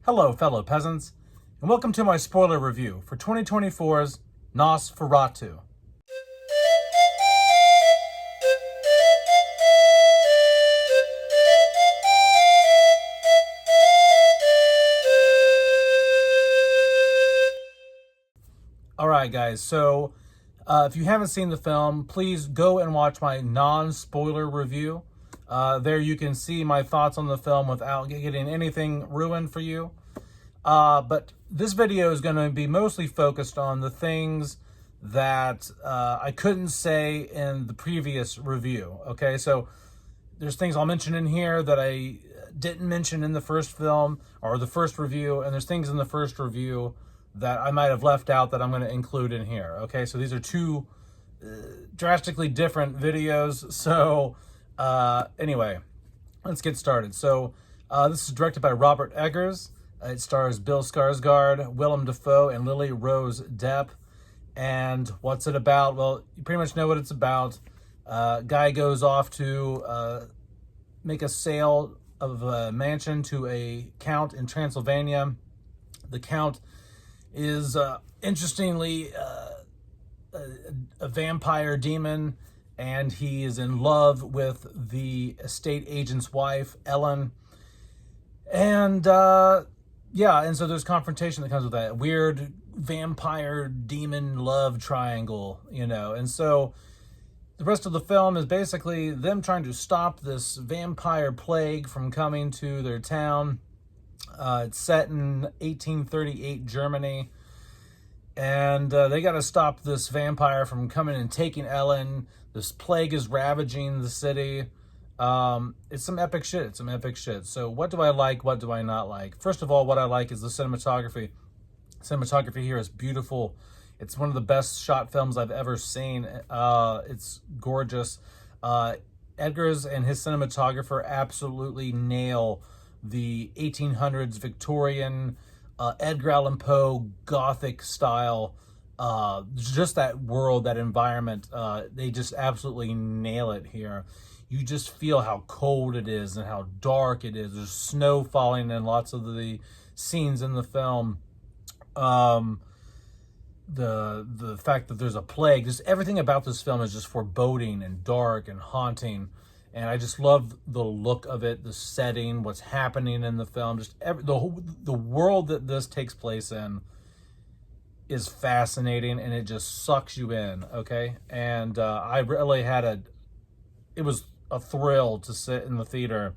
Hello, fellow peasants, and welcome to my spoiler review for 2024's Nosferatu. Alright guys, so if you haven't seen the film, please go and watch my non-spoiler review. There you can see my thoughts on the film without getting anything ruined for you. But this video is going to be mostly focused on the things that I couldn't say in the previous review. Okay, so there's things I'll mention in here that I didn't mention in the first film or the first review, and there's things in the first review that I might have left out that I'm going to include in here. Okay, so these are two drastically different videos. So anyway, let's get started. So this is directed by Robert Eggers. It stars Bill Skarsgård, Willem Dafoe, and Lily Rose Depp. And what's it about? Well, you pretty much know what it's about. Guy goes off to make a sale of a mansion to a count in Transylvania. The count is, interestingly, a vampire demon, and he is in love with the estate agent's wife, Ellen. And yeah, and so there's confrontation that comes with that weird vampire demon love triangle, you know. And so the rest of the film is basically them trying to stop this vampire plague from coming to their town. It's set in 1838 Germany, and they got to stop this vampire from coming and taking Ellen. This plague is ravaging the city. It's some epic shit. It's some epic shit. So what do I like? What do I not like? First of all, what I like is the cinematography. Cinematography here is beautiful. It's one of the best shot films I've ever seen. It's gorgeous. Eggers and his cinematographer absolutely nail the 1800s Victorian, Edgar Allan Poe Gothic style. Just that world, that environment. They just absolutely nail it here. You just feel how cold it is and how dark it is. There's snow falling in lots of the scenes in the film. The fact that there's a plague, just everything about this film is just foreboding and dark and haunting. And I just love the look of it, the setting, what's happening in the film. Just the world that this takes place in is fascinating, and it just sucks you in, okay? And I really it was a thrill to sit in the theater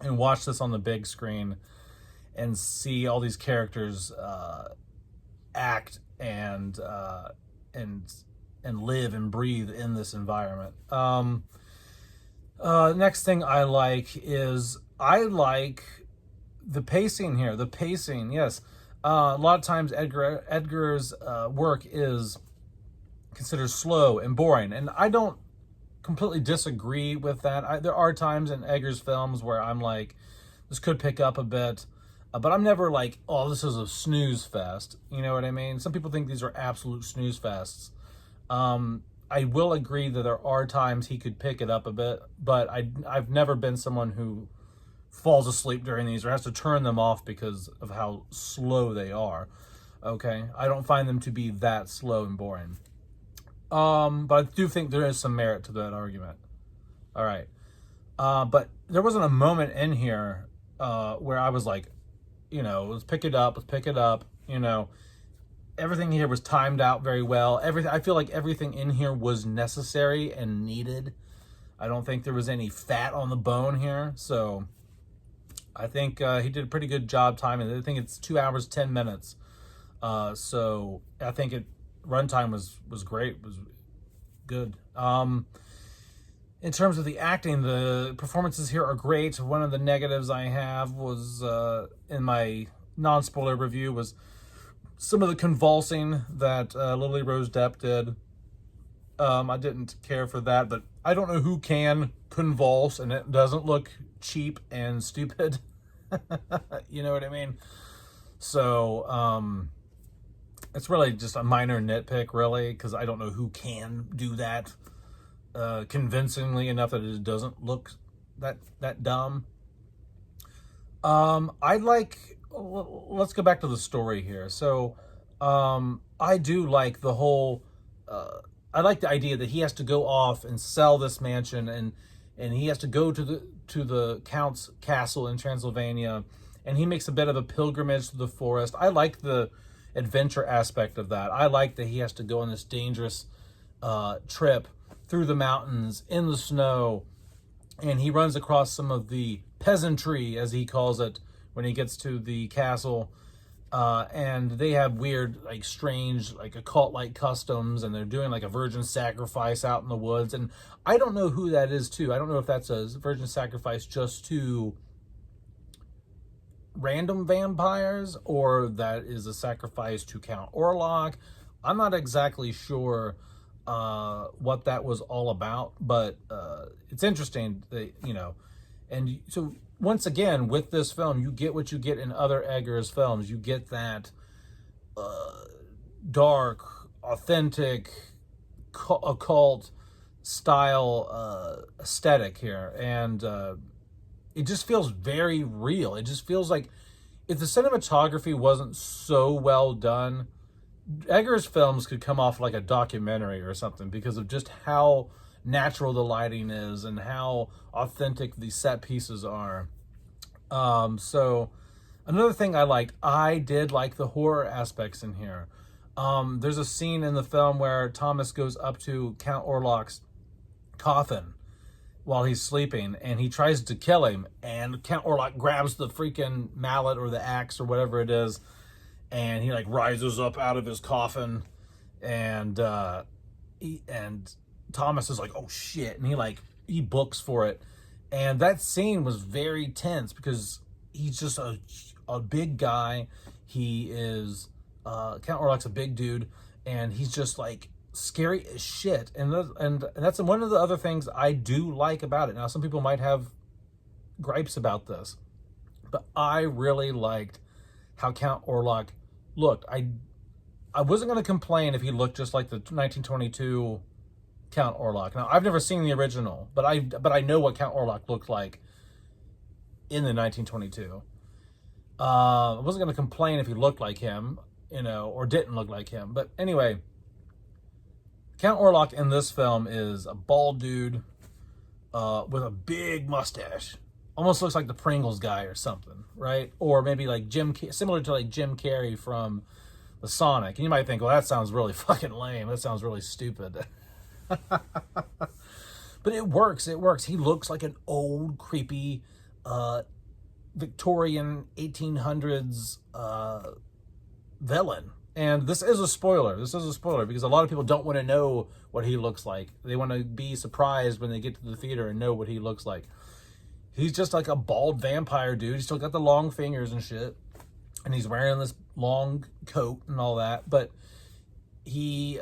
and watch this on the big screen and see all these characters act and live and breathe in this environment. Next thing I like is the pacing here. The pacing, yes. A lot of times Edgar's work is considered slow and boring, and I don't completely disagree with that. There are times in Eggers' films where I'm like, this could pick up a bit, but I'm never like, oh, this is a snooze fest. You know what I mean? Some people think these are absolute snooze fests. I will agree that there are times he could pick it up a bit, but I've never been someone who falls asleep during these or has to turn them off because of how slow they are. Okay? I don't find them to be that slow and boring. But I do think there is some merit to that argument. All right. But there wasn't a moment in here where I was like, you know, let's pick it up, you know. Everything here was timed out very well. I feel like everything in here was necessary and needed. I don't think there was any fat on the bone here. So I think he did a pretty good job timing. I think it's 2 hours, 10 minutes. So I think runtime was great, was good. In terms of the acting, the performances here are great. One of the negatives I have was, in my non-spoiler review, was some of the convulsing that Lily Rose Depp did. I didn't care for that, but I don't know who can convulse and it doesn't look cheap and stupid. You know what I mean? So, it's really just a minor nitpick, really, because I don't know who can do that convincingly enough that it doesn't look that dumb. I like let's go back to the story here. So, I do like the whole. I like the idea that he has to go off and sell this mansion, and he has to go to the count's castle in Transylvania, and he makes a bit of a pilgrimage to the forest. I like the adventure aspect of that. I like that he has to go on this dangerous trip through the mountains in the snow, and he runs across some of the peasantry, as he calls it, when he gets to the castle. And they have weird, like strange, like occult-like customs, and they're doing like a virgin sacrifice out in the woods. And I don't know who that is to. I don't know if that's a virgin sacrifice just to random vampires, or that is a sacrifice to Count Orlok. I'm not exactly sure what that was all about, but it's interesting that, and so once again, with this film, you get what you get in other Eggers films. You get that dark, authentic, occult style aesthetic here, and it just feels very real. It just feels like if the cinematography wasn't so well done, Eggers films could come off like a documentary or something, because of just how natural the lighting is and how authentic the set pieces are. So another thing I did like the horror aspects in here. There's a scene in the film where Thomas goes up to Count Orlok's coffin while he's sleeping, and he tries to kill him, and Count Orlok grabs the freaking mallet or the axe or whatever it is, and he like rises up out of his coffin, and Thomas is like, oh shit, and he books for it. And that scene was very tense because he's just a big guy. He is Count Orlok's a big dude, and he's just like scary as shit. And that's one of the other things I do like about it. Now, some people might have gripes about this, but I really liked how Count Orlok looked. I wasn't going to complain if he looked just like the 1922 Count Orlok. Now, I've never seen the original, but I know what Count Orlok looked like in the 1922. I wasn't going to complain if he looked like him, or didn't look like him. But anyway, Count Orlok in this film is a bald dude with a big mustache. Almost looks like the Pringles guy or something, right? Or maybe like similar to like Jim Carrey from the Sonic. And you might think, well, that sounds really fucking lame. That sounds really stupid. But it works. He looks like an old, creepy, Victorian 1800s villain. And this is a spoiler. Because a lot of people don't want to know what he looks like. They want to be surprised when they get to the theater and know what he looks like. He's just like a bald vampire dude. He's still got the long fingers and shit. And he's wearing this long coat and all that. But he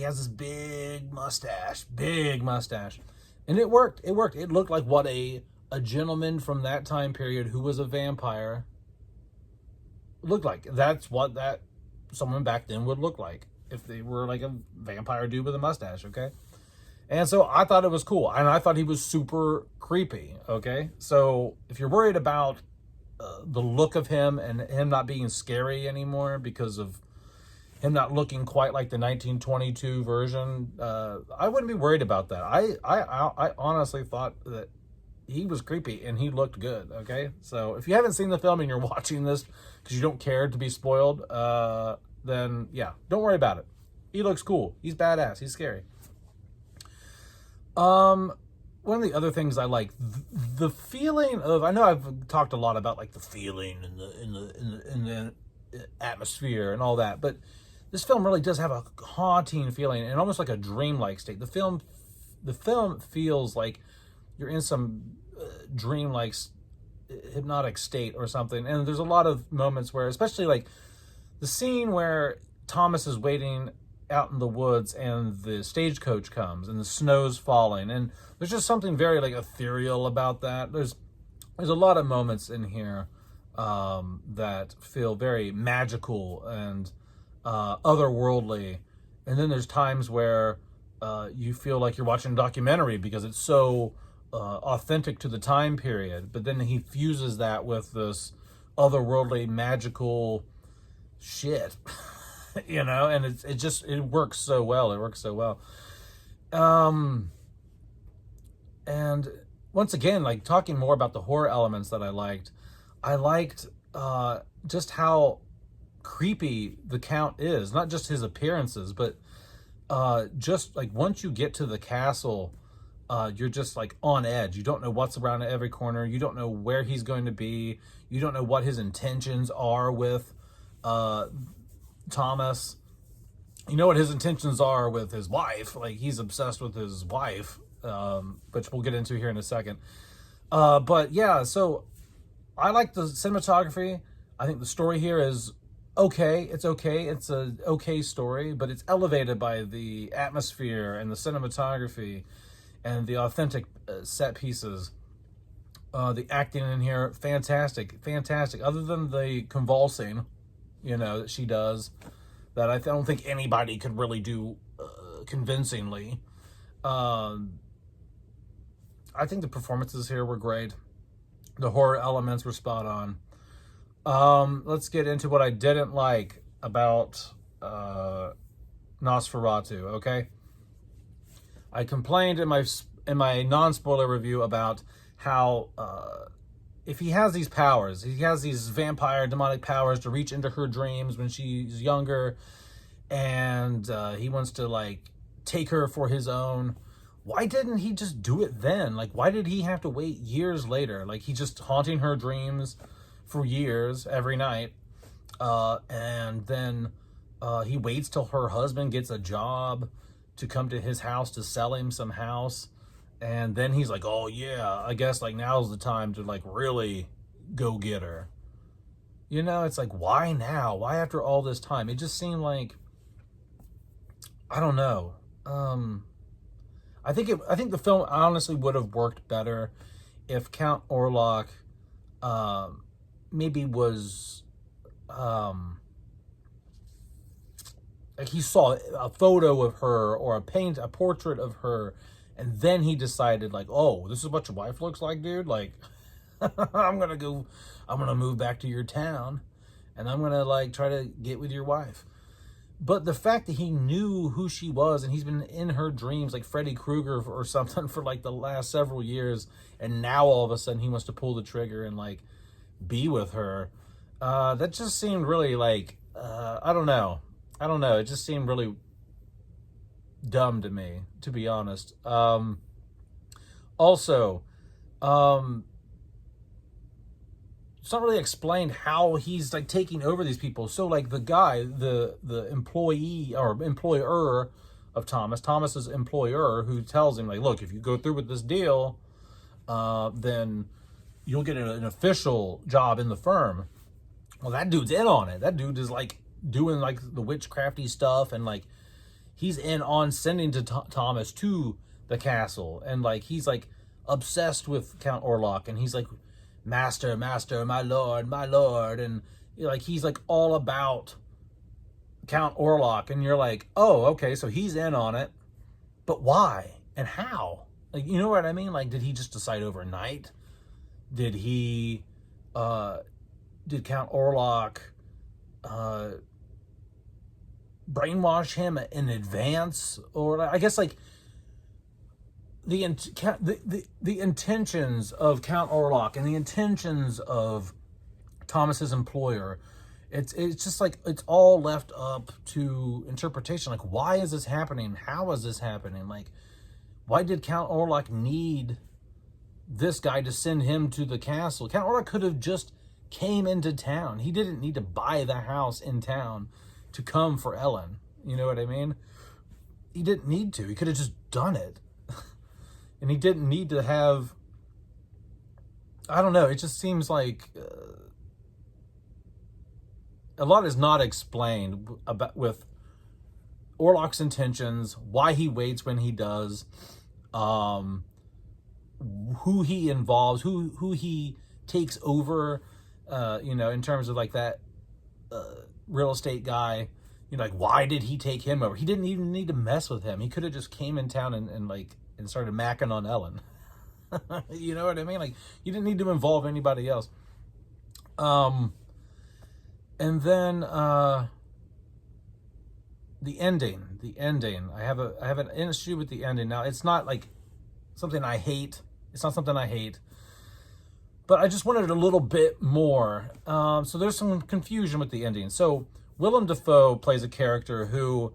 has this big mustache. And it worked. It looked like what a gentleman from that time period who was a vampire looked like. That's what that someone back then would look like if they were like a vampire dude with a mustache, okay? And so I thought it was cool, and I thought he was super creepy, okay? So if you're worried about the look of him and him not being scary anymore because of him not looking quite like the 1922 version, I wouldn't be worried about that. I honestly thought that he was creepy and he looked good, okay? So if you haven't seen the film and you're watching this because you don't care to be spoiled, then yeah, don't worry about it. He looks cool. He's badass. He's scary. One of the other things I like, the feeling of, I know I've talked a lot about like the feeling and the atmosphere and all that, but this film really does have a haunting feeling and almost like a dreamlike state. The film feels like you're in some dreamlike hypnotic state or something. And there's a lot of moments where, especially like the scene where Thomas is waiting out in the woods and the stagecoach comes and the snow's falling, and there's just something very like ethereal about that. There's a lot of moments in here that feel very magical and otherworldly, and then there's times where you feel like you're watching a documentary because it's so authentic to the time period, but then he fuses that with this otherworldly, magical shit. And it works so well. It works so well. And once again, like, talking more about the horror elements that I liked just how creepy the Count is. Not just his appearances, but just like once you get to the castle, you're just like on edge. You don't know what's around every corner. You don't know where he's going to be. You don't know what his intentions are with Thomas. You know what his intentions are with his wife. Like, he's obsessed with his wife, which we'll get into here in a second. But yeah, so I like the cinematography. I think the story here is okay. It's okay. It's a okay story, but it's elevated by the atmosphere and the cinematography and the authentic set pieces. The acting in here, fantastic, fantastic. Other than the convulsing, that she does, that I don't think anybody could really do convincingly. I think the performances here were great. The horror elements were spot on. Let's get into what I didn't like about Nosferatu, okay? I complained in my non-spoiler review about how if he has these powers, he has these vampire demonic powers to reach into her dreams when she's younger, and he wants to like take her for his own. Why didn't he just do it then? Like, why did he have to wait years later? Like, he's just haunting her dreams for years every night, and then he waits till her husband gets a job to come to his house to sell him some house. And then he's like, oh yeah, I guess like now's the time to like really go get her. It's like, why now? Why after all this time? It just seemed like, I don't know. I think the film honestly would have worked better if Count Orlok maybe was like he saw a photo of her or a portrait of her, and then he decided like, oh, this is what your wife looks like, dude. Like, I'm gonna move back to your town, and I'm gonna like try to get with your wife. But the fact that he knew who she was, and he's been in her dreams like Freddy Krueger or something for like the last several years, and now all of a sudden he wants to pull the trigger and like be with her, that just seemed really like, I don't know. It just seemed really dumb to me, to be honest. Also, it's not really explained how he's like taking over these people. So like the guy, the employee or employer of Thomas's employer, who tells him like, look, if you go through with this deal, then you'll get an official job in the firm. Well, that dude's in on it. That dude is like doing like the witchcrafty stuff, and like he's in on sending to Thomas to the castle, and like he's like obsessed with Count Orlok, and he's like, master, my lord, and like he's like all about Count Orlok, and you're like, oh, okay, so he's in on it, but why and how? Like, you know what I mean? Like, did he just decide overnight? Did Count Orlok brainwash him in advance? Or I guess like the intentions of Count Orlok and the intentions of Thomas's employer, it's just like it's all left up to interpretation. Like, why is this happening? How is this happening? Like, why did Count Orlok need this guy to send him to the castle? Count Orlok could have just came into town. He didn't need to buy the house in town to come for Ellen. You know what I mean? He didn't need to. He could have just done it. And he didn't need to have, I don't know, it just seems like a lot is not explained about with Orlok's intentions, why he waits when he does, who he involves, who he takes over, in terms of like that real estate guy. Like, why did he take him over? He didn't even need to mess with him. He could have just came in town and started macking on Ellen. You know what I mean? Like, you didn't need to involve anybody else. Um, and then the ending. I have an issue with the ending. Now, it's not like something I hate. It's not something I hate. But I just wanted a little bit more. So there's some confusion with the ending. So Willem Dafoe plays a character who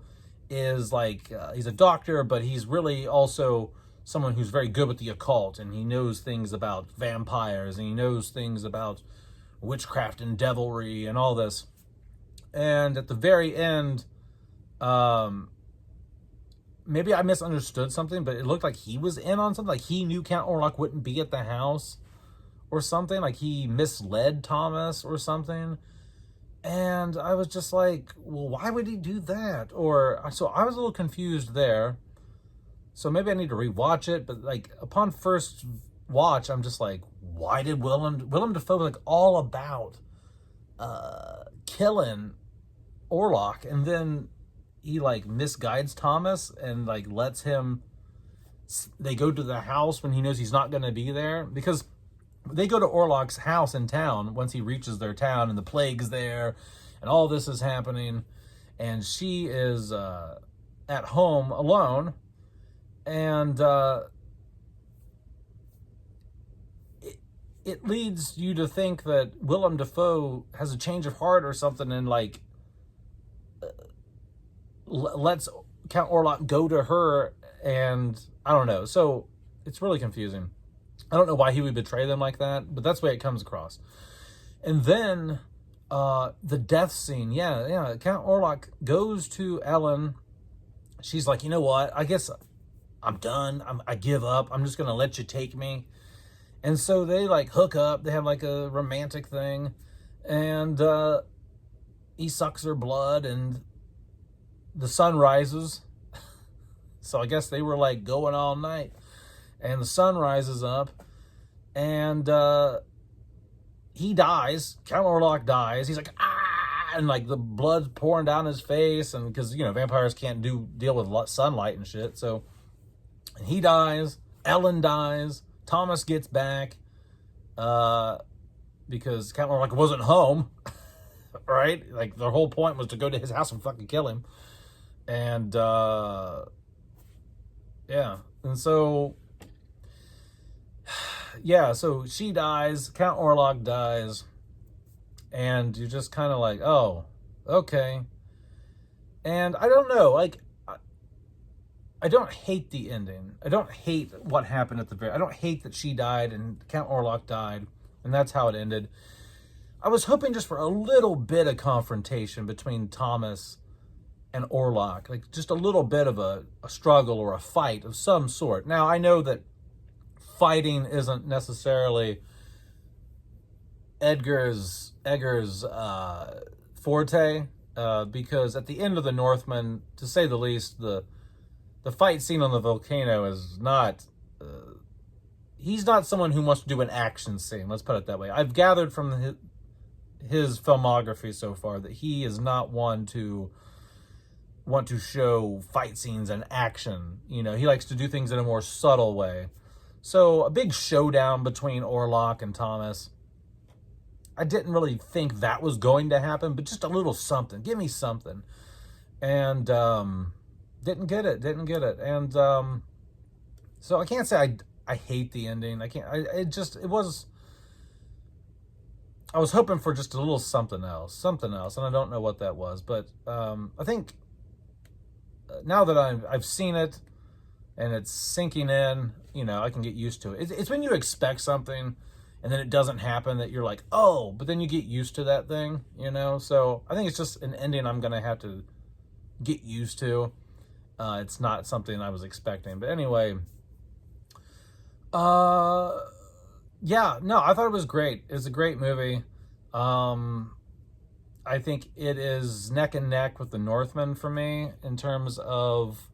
is like, he's a doctor, but he's really also someone who's very good with the occult, and he knows things about vampires, and he knows things about witchcraft and devilry and all this. And at the very end, maybe I misunderstood something, but it looked like he was in on something. Like he knew Count Orlok wouldn't be at the house or something. Like he misled Thomas or something. And I was just like, well, why would he do that? Or so I was a little confused there. So maybe I need to rewatch it. But like upon first watch, I'm just like, why did Willem Dafoe was like all about killing Orlok, and then he like misguides Thomas and like lets him. They go to the house when he knows he's not going to be there, because they go to Orlok's house in town once he reaches their town, and the plague's there, and all this is happening, and she is at home alone, and it leads you to think that Willem Dafoe has a change of heart or something, and like lets Count Orlok go to her, and I don't know. So it's really confusing. I don't know why he would betray them like that, but that's the way it comes across. And then the death scene. Yeah. Count Orlok goes to Ellen. She's like, you know what? I guess I'm done. I give up. I'm just going to let you take me. And so they like hook up. They have like a romantic thing. And he sucks her blood, and the sun rises. So I guess they were like going all night. And the sun rises up, and he dies. Count Orlok dies. He's like, ah, and like the blood's pouring down his face, and because vampires can't deal with sunlight and shit. So and he dies. Ellen dies. Thomas gets back because Count Orlok wasn't home, right? Like their whole point was to go to his house and fucking kill him, and yeah, and so. Yeah, so she dies, Count Orlok dies, and you're just kind of like, oh, okay. And I don't know, like, I don't hate the ending. I don't hate what happened at the very... I don't hate that she died and Count Orlok died, and that's how it ended. I was hoping just for a little bit of confrontation between Thomas and Orlok, like just a little bit of a struggle or a fight of some sort. Now, I know that fighting isn't necessarily Edgar's forte, because at the end of The Northman, to say the least, the fight scene on the volcano is not... he's not someone who wants to do an action scene, let's put it that way. I've gathered from his filmography so far that he is not one to want to show fight scenes and action. He likes to do things in a more subtle way. So a big showdown between Orlok and Thomas. I didn't really think that was going to happen, but just a little something. Give me something. And didn't get it. And so I can't say I hate the ending. I was hoping for just a little something else, and I don't know what that was. But I think now that I've seen it and it's sinking in, I can get used to it. It's when you expect something and then it doesn't happen that you're like, oh, but then you get used to that thing, So I think it's just an ending I'm going to have to get used to. It's not something I was expecting. But anyway, yeah, no, I thought it was great. It's a great movie. I think it is neck and neck with The Northman for me in terms of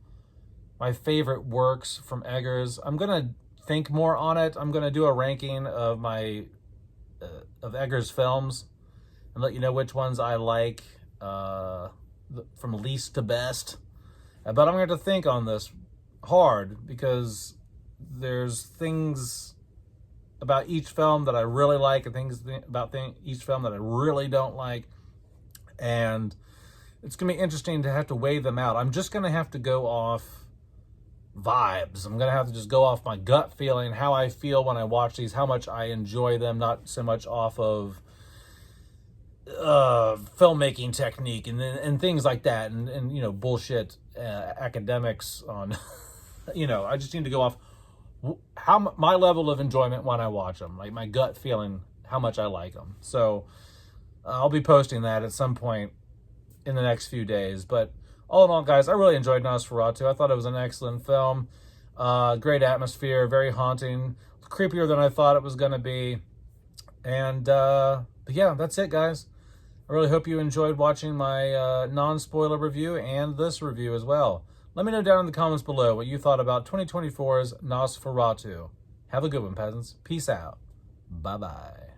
my favorite works from Eggers. I'm going to think more on it. I'm going to do a ranking of of Eggers films and let you know which ones I like from least to best. But I'm going to have to think on this hard because there's things about each film that I really like and things about each film that I really don't like. And it's going to be interesting to have to weigh them out. I'm just going to have to go off vibes. I'm going to have to just go off my gut feeling, how I feel when I watch these, how much I enjoy them, not so much off of filmmaking technique and things like that, and you know, bullshit academics on you know, I just need to go off how my level of enjoyment when I watch them, like my gut feeling, how much I like them. So I'll be posting that at some point in the next few days. But all in all, guys, I really enjoyed Nosferatu. I thought it was an excellent film. Great atmosphere, very haunting, creepier than I thought it was going to be. And but yeah, that's it, guys. I really hope you enjoyed watching my non-spoiler review and this review as well. Let me know down in the comments below what you thought about 2024's Nosferatu. Have a good one, peasants. Peace out. Bye-bye.